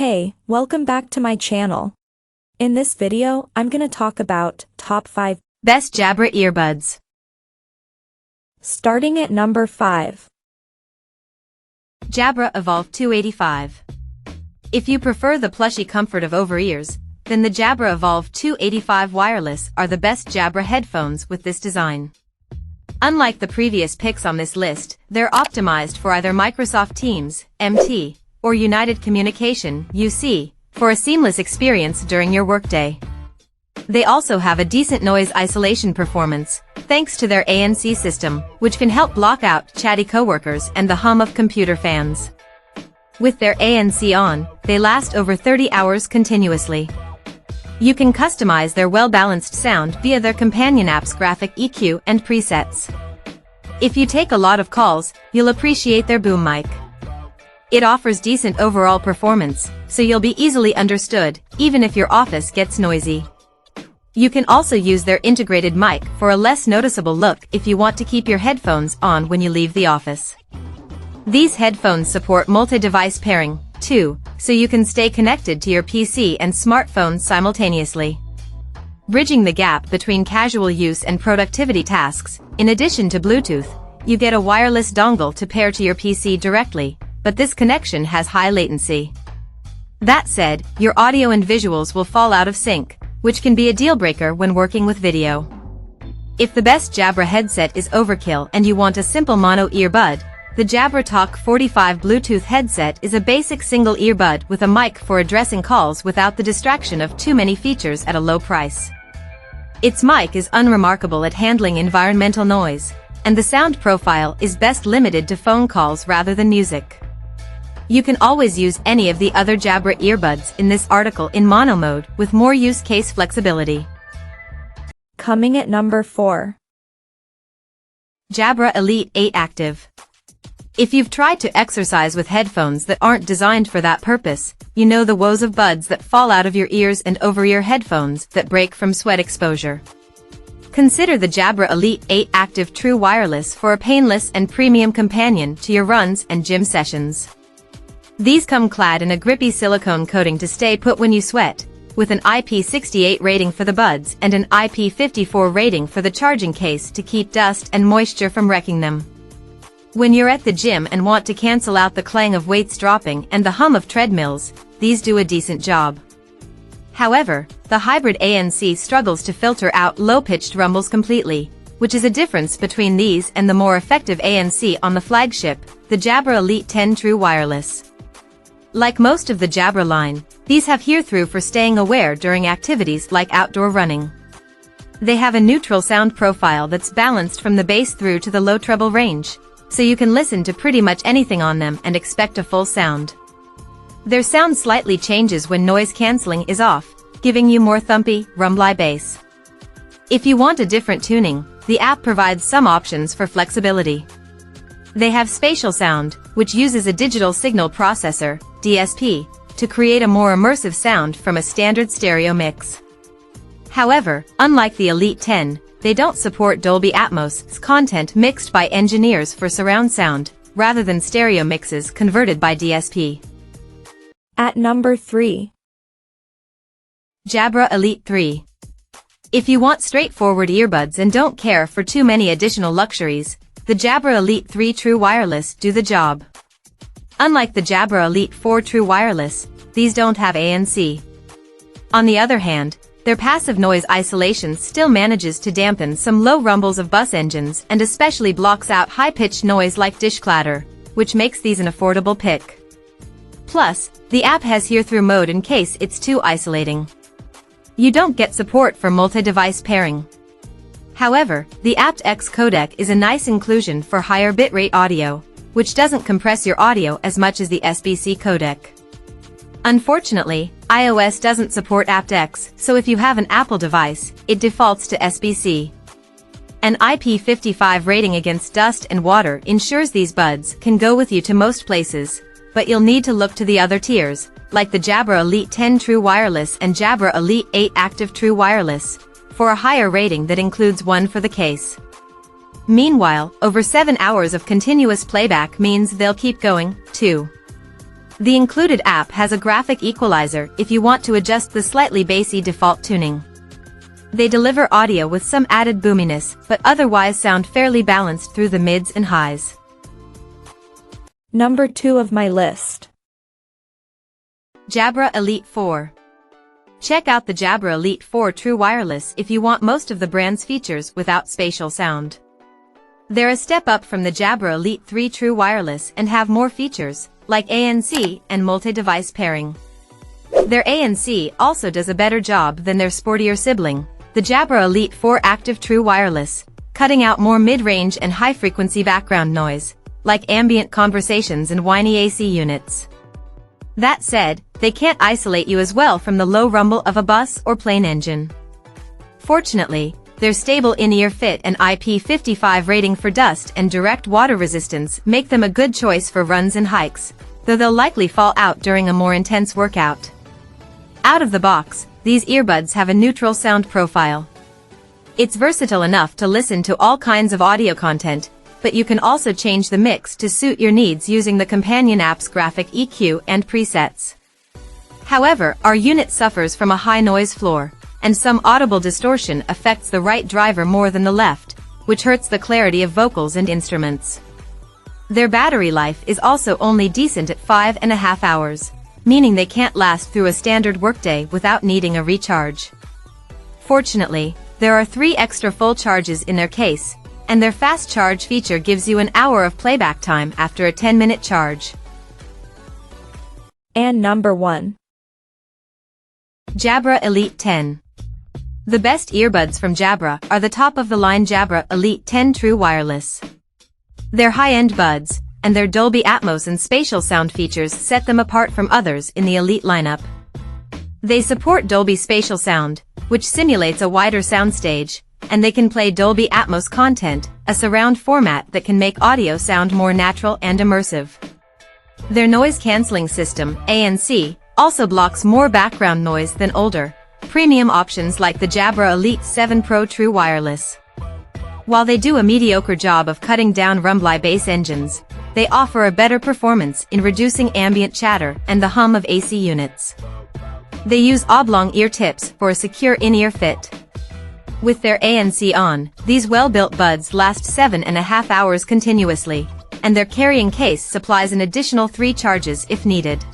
Hey, welcome back to my channel. In this video, I'm gonna talk about top 5 best Jabra earbuds. Starting at number 5. Jabra Evolve 285. If you prefer the plushy comfort of over-ears, then the Jabra Evolve 285 wireless are the best Jabra headphones with this design. Unlike the previous picks on this list, they're optimized for either Microsoft Teams, MT, or United Communication, UC, for a seamless experience during your workday. They also have a decent noise isolation performance, thanks to their ANC system, which can help block out chatty coworkers and the hum of computer fans. With their ANC on, they last over 30 hours continuously. You can customize their well-balanced sound via their companion app's graphic EQ and presets. If you take a lot of calls, you'll appreciate their boom mic. It offers decent overall performance, so you'll be easily understood, even if your office gets noisy. You can also use their integrated mic for a less noticeable look if you want to keep your headphones on when you leave the office. These headphones support multi-device pairing, too, so you can stay connected to your PC and smartphone simultaneously. Bridging the gap between casual use and productivity tasks, in addition to Bluetooth, you get a wireless dongle to pair to your PC directly, but this connection has high latency. That said, your audio and visuals will fall out of sync, which can be a deal breaker when working with video. If the best Jabra headset is overkill and you want a simple mono earbud, the Jabra Talk 45 Bluetooth headset is a basic single earbud with a mic for addressing calls without the distraction of too many features at a low price. Its mic is unremarkable at handling environmental noise, and the sound profile is best limited to phone calls rather than music. You can always use any of the other Jabra earbuds in this article in mono mode with more use case flexibility. Coming at number 4. Jabra Elite 8 Active. If you've tried to exercise with headphones that aren't designed for that purpose, you know the woes of buds that fall out of your ears and over-ear headphones that break from sweat exposure. Consider the Jabra Elite 8 Active True Wireless for a painless and premium companion to your runs and gym sessions. These come clad in a grippy silicone coating to stay put when you sweat, with an IP68 rating for the buds and an IP54 rating for the charging case to keep dust and moisture from wrecking them. When you're at the gym and want to cancel out the clang of weights dropping and the hum of treadmills, these do a decent job. However, the hybrid ANC struggles to filter out low-pitched rumbles completely, which is a difference between these and the more effective ANC on the flagship, the Jabra Elite 10 True Wireless. Like most of the Jabra line, these have hear-through for staying aware during activities like outdoor running. They have a neutral sound profile that's balanced from the bass through to the low treble range, so you can listen to pretty much anything on them and expect a full sound. Their sound slightly changes when noise cancelling is off, giving you more thumpy, rumbly bass. If you want a different tuning, the app provides some options for flexibility. They have spatial sound, which uses a digital signal processor, DSP, to create a more immersive sound from a standard stereo mix. However, unlike the Elite 10, they don't support Dolby Atmos's content mixed by engineers for surround sound, rather than stereo mixes converted by DSP. At number 3. Jabra Elite 3. If you want straightforward earbuds and don't care for too many additional luxuries, the Jabra Elite 3 True Wireless do the job. Unlike the Jabra Elite 4 True Wireless, these don't have ANC. On the other hand, their passive noise isolation still manages to dampen some low rumbles of bus engines and especially blocks out high-pitched noise like dish clatter, which makes these an affordable pick. Plus, the app has hear-through mode in case it's too isolating. You don't get support for multi-device pairing. However, the aptX codec is a nice inclusion for higher bitrate audio, which doesn't compress your audio as much as the SBC codec. Unfortunately, iOS doesn't support aptX, so if you have an Apple device, it defaults to SBC. An IP55 rating against dust and water ensures these buds can go with you to most places, but you'll need to look to the other tiers, like the Jabra Elite 10 True Wireless and Jabra Elite 8 Active True Wireless, for a higher rating that includes one for the case. Meanwhile, over 7 hours of continuous playback means they'll keep going, too. The included app has a graphic equalizer if you want to adjust the slightly bassy default tuning. They deliver audio with some added boominess, but otherwise sound fairly balanced through the mids and highs. Number 2 of my list. Jabra Elite 4. Check out the Jabra Elite 4 True Wireless if you want most of the brand's features without spatial sound. They're a step up from the Jabra Elite 3 True Wireless and have more features, like ANC and multi-device pairing. Their ANC also does a better job than their sportier sibling, the Jabra Elite 4 Active True Wireless, cutting out more mid-range and high-frequency background noise, like ambient conversations and whiny AC units. That said, they can't isolate you as well from the low rumble of a bus or plane engine. Fortunately, their stable in-ear fit and IP55 rating for dust and direct water resistance make them a good choice for runs and hikes, though they'll likely fall out during a more intense workout. Out of the box, these earbuds have a neutral sound profile. It's versatile enough to listen to all kinds of audio content, but you can also change the mix to suit your needs using the companion app's graphic EQ and presets. However, our unit suffers from a high noise floor, and some audible distortion affects the right driver more than the left, which hurts the clarity of vocals and instruments. Their battery life is also only decent at 5.5 hours, meaning they can't last through a standard workday without needing a recharge. Fortunately, there are 3 extra full charges in their case, and their fast charge feature gives you an hour of playback time after a 10-minute charge. And number 1. Jabra Elite 10. The best earbuds from Jabra are the top-of-the-line Jabra Elite 10 True Wireless. They're high-end buds, and their Dolby Atmos and spatial sound features set them apart from others in the Elite lineup. They support Dolby Spatial Sound, which simulates a wider soundstage, and they can play Dolby Atmos content, a surround format that can make audio sound more natural and immersive. Their noise-canceling system, ANC, also blocks more background noise than older, premium options like the Jabra Elite 7 Pro True Wireless. While they do a mediocre job of cutting down rumbly bass engines, they offer a better performance in reducing ambient chatter and the hum of AC units. They use oblong ear tips for a secure in-ear fit. With their ANC on, these well-built buds last 7.5 hours continuously, and their carrying case supplies an additional 3 charges if needed.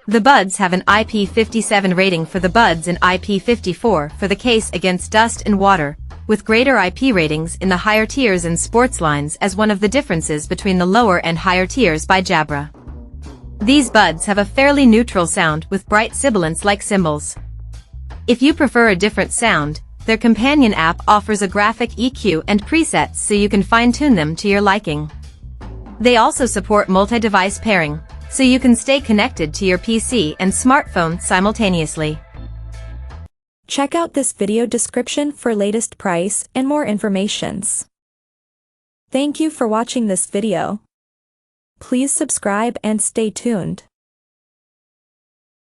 The buds have an IP57 rating for the buds and IP54 for the case against dust and water, with greater IP ratings in the higher tiers and sports lines as one of the differences between the lower and higher tiers by Jabra. These buds have a fairly neutral sound with bright sibilants like cymbals. If you prefer a different sound, their companion app offers a graphic EQ and presets so you can fine-tune them to your liking. They also support multi-device pairing, so you can stay connected to your PC and smartphone simultaneously. Check out this video description for latest price and more informations. Thank you for watching this video. Please subscribe and stay tuned.